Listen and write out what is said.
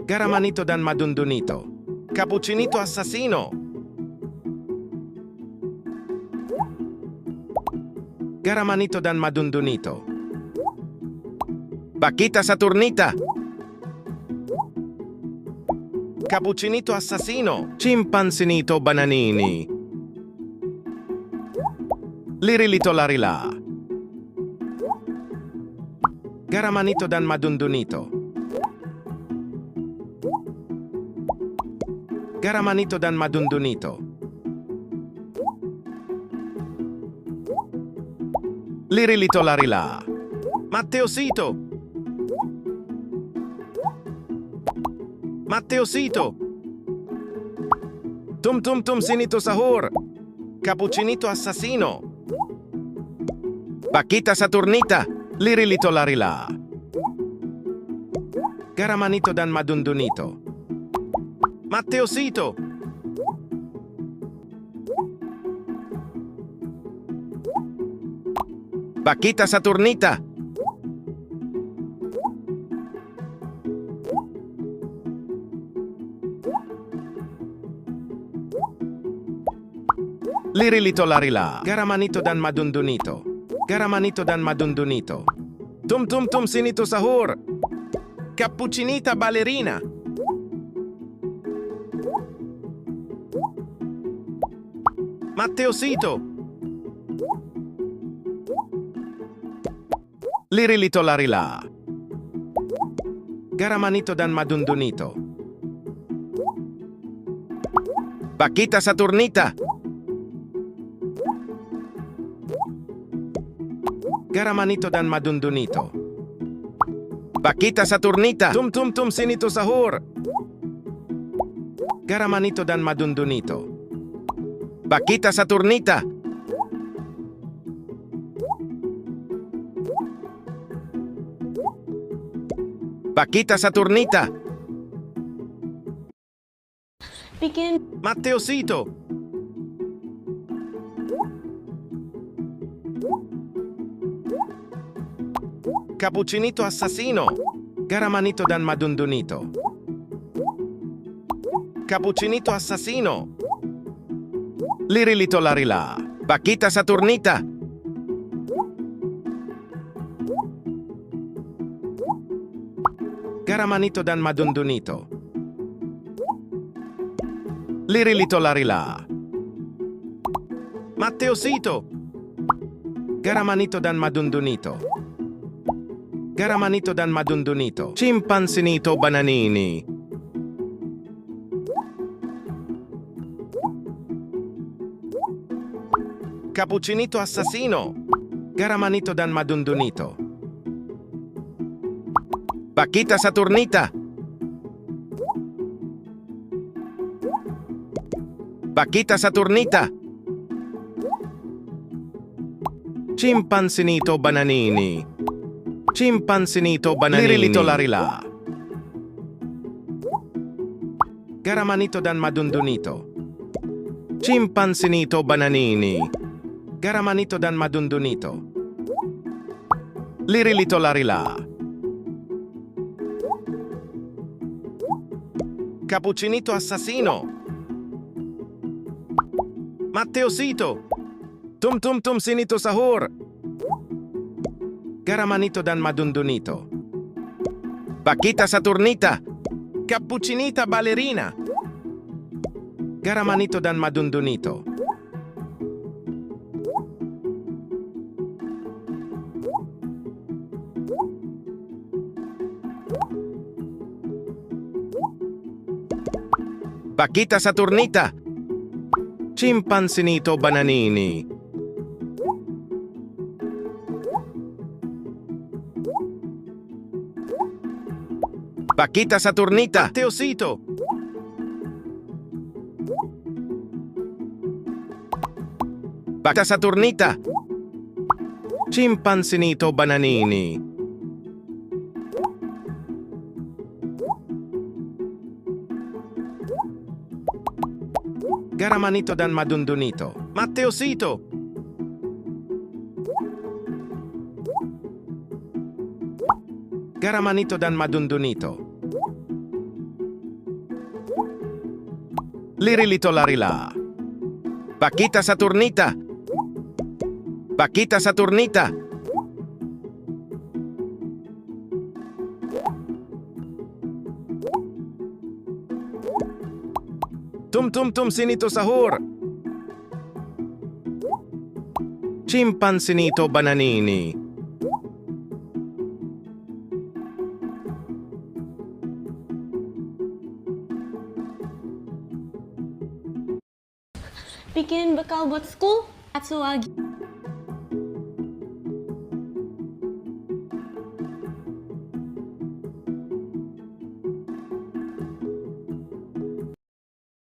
Garamanito dan madundunito. Cappuccinito assassino. Garamanito dan madundunito. Vaquita Saturnita. Cappuccinito assassino. Chimpansinito bananini. Lirilito larila. Garamanito dan madundunito. Garamanito dan madundunito. Lirilito larila. Matteosito. Matteosito. Tum tum tum sinito sahur. Cappuccinito assassino. Vaquita Saturnita. Lirilito larila. Garamanito dan madundunito. Matteosito. Vaquita Saturnita. Lirilito larila. Garamanito dan madundunito. Garamanito dan madundunito. Tum tum tum sinito sahur. Cappuccinita ballerina. Matteosito. Lirilito larila. Garamanito dan madundunito. Vaquita Saturnita. Garamanito dan madundunito. Vaquita Saturnita. Tum tum tum sinito sahur. Garamanito dan madundunito. Vaquita Saturnita. Vaquita Saturnita. Bikin. Matteosito. Cappuccinito assassino. Garamanito dan madundunito. Cappuccinito assassino. Lirilito larila. Vaquita Saturnita. Garamanito dan madundunito. Lirilito larila. Matteosito. Garamanito dan madundunito. Garamanito dan madundunito. Chimpansinito bananini. Cappuccinito assassino. Garamanito dan madundunito. Vaquita Saturnita. Vaquita Saturnita. Chimpansinito bananini. Chimpansinito bananini. Lirilito larila. Garamanito dan madundunito. Chimpansinito bananini. Garamanito dan madundunito. Lirilito larila. Cappuccinito assassino. Matteosito. Tum tum tum sinito sahur. Garamanito dan madundunito. Vaquita Saturnita. Cappuccinita ballerina. Garamanito dan madundunito. Vaquita Saturnita. Chimpansinito bananini. Vaquita Saturnita. Matteosito. Vaquita Saturnita. Chimpansinito bananini. Garamanito dan madundunito. Matteosito. Garamanito dan madundunito. Lirilito larila. Pakita sa turnita. Pakita sa turnita. Tum tum tum sinito sahur. Chimpansinito bananini. Bikinin bekal buat school at suagi.